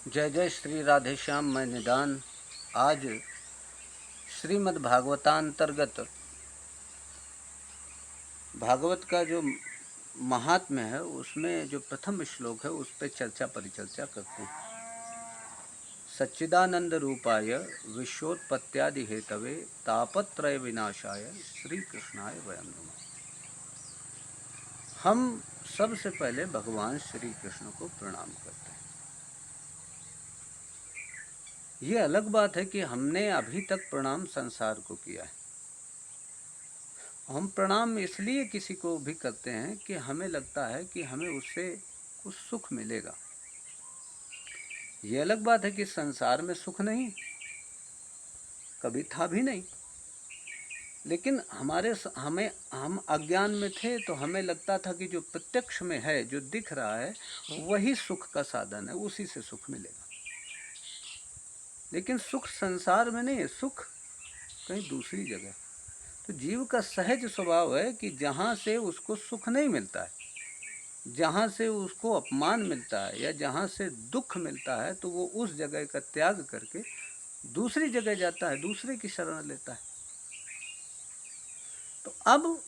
जय जय श्री राधे श्याम। मैं निदान आज श्रीमद् भागवतांतर्गत भागवत का जो महात्म्य है उसमें जो प्रथम श्लोक है उस पर चर्चा परिचर्चा करते हैं। सच्चिदानंद रूपाय विश्वोत्पत्त्यादि हेतवे तापत्रय विनाशाय श्री कृष्णाय वयं नमः। हम सबसे पहले भगवान श्री कृष्ण को प्रणाम करते हैं। ये अलग बात है कि हमने अभी तक प्रणाम संसार को किया है। हम प्रणाम इसलिए किसी को भी करते हैं कि हमें लगता है कि हमें उससे कुछ सुख मिलेगा। ये अलग बात है कि संसार में सुख नहीं, कभी था भी नहीं, लेकिन हम अज्ञान में थे तो हमें लगता था कि जो प्रत्यक्ष में है, जो दिख रहा है, वही सुख का साधन है, उसी से सुख मिलेगा। लेकिन सुख संसार में नहीं है, सुख कहीं दूसरी जगह। तो जीव का सहज स्वभाव है कि जहाँ से उसको सुख नहीं मिलता है, जहाँ से उसको अपमान मिलता है या जहाँ से दुख मिलता है, तो वो उस जगह का त्याग करके दूसरी जगह जाता है, दूसरे की शरण लेता है। तो अब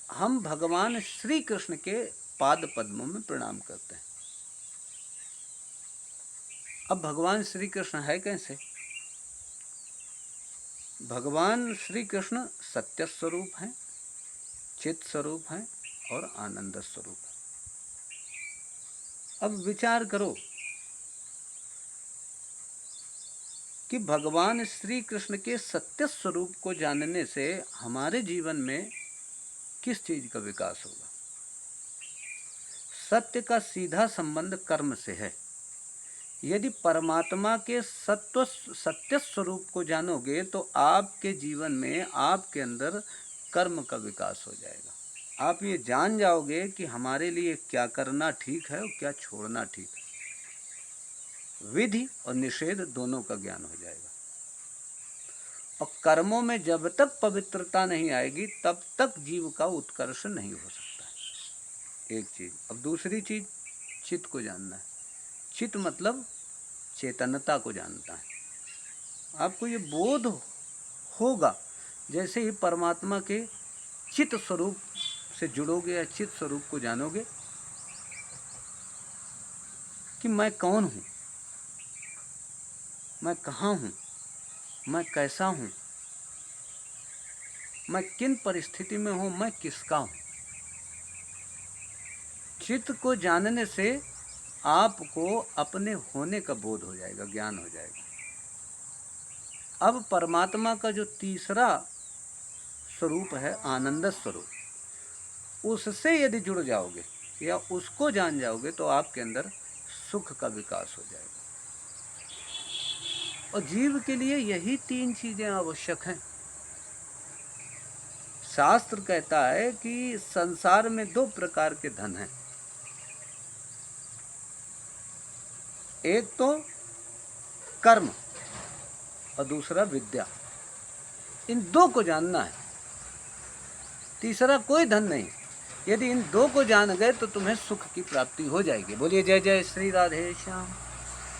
हम भगवान श्री कृष्ण के पाद पद्मों में प्रणाम करते हैं। अब भगवान श्री कृष्ण है कैसे? भगवान श्री कृष्ण सत्य स्वरूप हैं, चित स्वरूप हैं और आनंद स्वरूप है। अब विचार करो कि भगवान श्री कृष्ण के सत्य स्वरूप को जानने से हमारे जीवन में किस चीज का विकास होगा? सत्य का सीधा संबंध कर्म से है। यदि परमात्मा के सत्य स्वरूप को जानोगे तो आपके जीवन में, आपके अंदर कर्म का विकास हो जाएगा। आप ये जान जाओगे कि हमारे लिए क्या करना ठीक है और क्या छोड़ना ठीक है। विधि और निषेध दोनों का ज्ञान हो जाएगा। और कर्मों में जब तक पवित्रता नहीं आएगी तब तक जीव का उत्कर्ष नहीं हो सकता है। एक चीज। अब दूसरी चीज, चित्त को जानना है। चित्त मतलब चेतनता को जानता है। आपको ये बोध होगा जैसे ही परमात्मा के चित्त स्वरूप से जुड़ोगे या चित्त स्वरूप को जानोगे कि मैं कौन हूँ, मैं कहाँ हूँ, मैं कैसा हूँ, मैं किन परिस्थिति में हूँ, मैं किसका हूँ। चित्त को जानने से आपको अपने होने का बोध हो जाएगा, ज्ञान हो जाएगा। अब परमात्मा का जो तीसरा स्वरूप है आनंद स्वरूप, उससे यदि जुड़ जाओगे या उसको जान जाओगे तो आपके अंदर सुख का विकास हो जाएगा। और जीव के लिए यही तीन चीजें आवश्यक हैं। शास्त्र कहता है कि संसार में दो प्रकार के धन हैं। एक तो कर्म और दूसरा विद्या। इन दो को जानना है, तीसरा कोई धन नहीं। यदि इन दो को जान गए तो तुम्हें सुख की प्राप्ति हो जाएगी। बोलिए जय जय श्री राधे श्याम।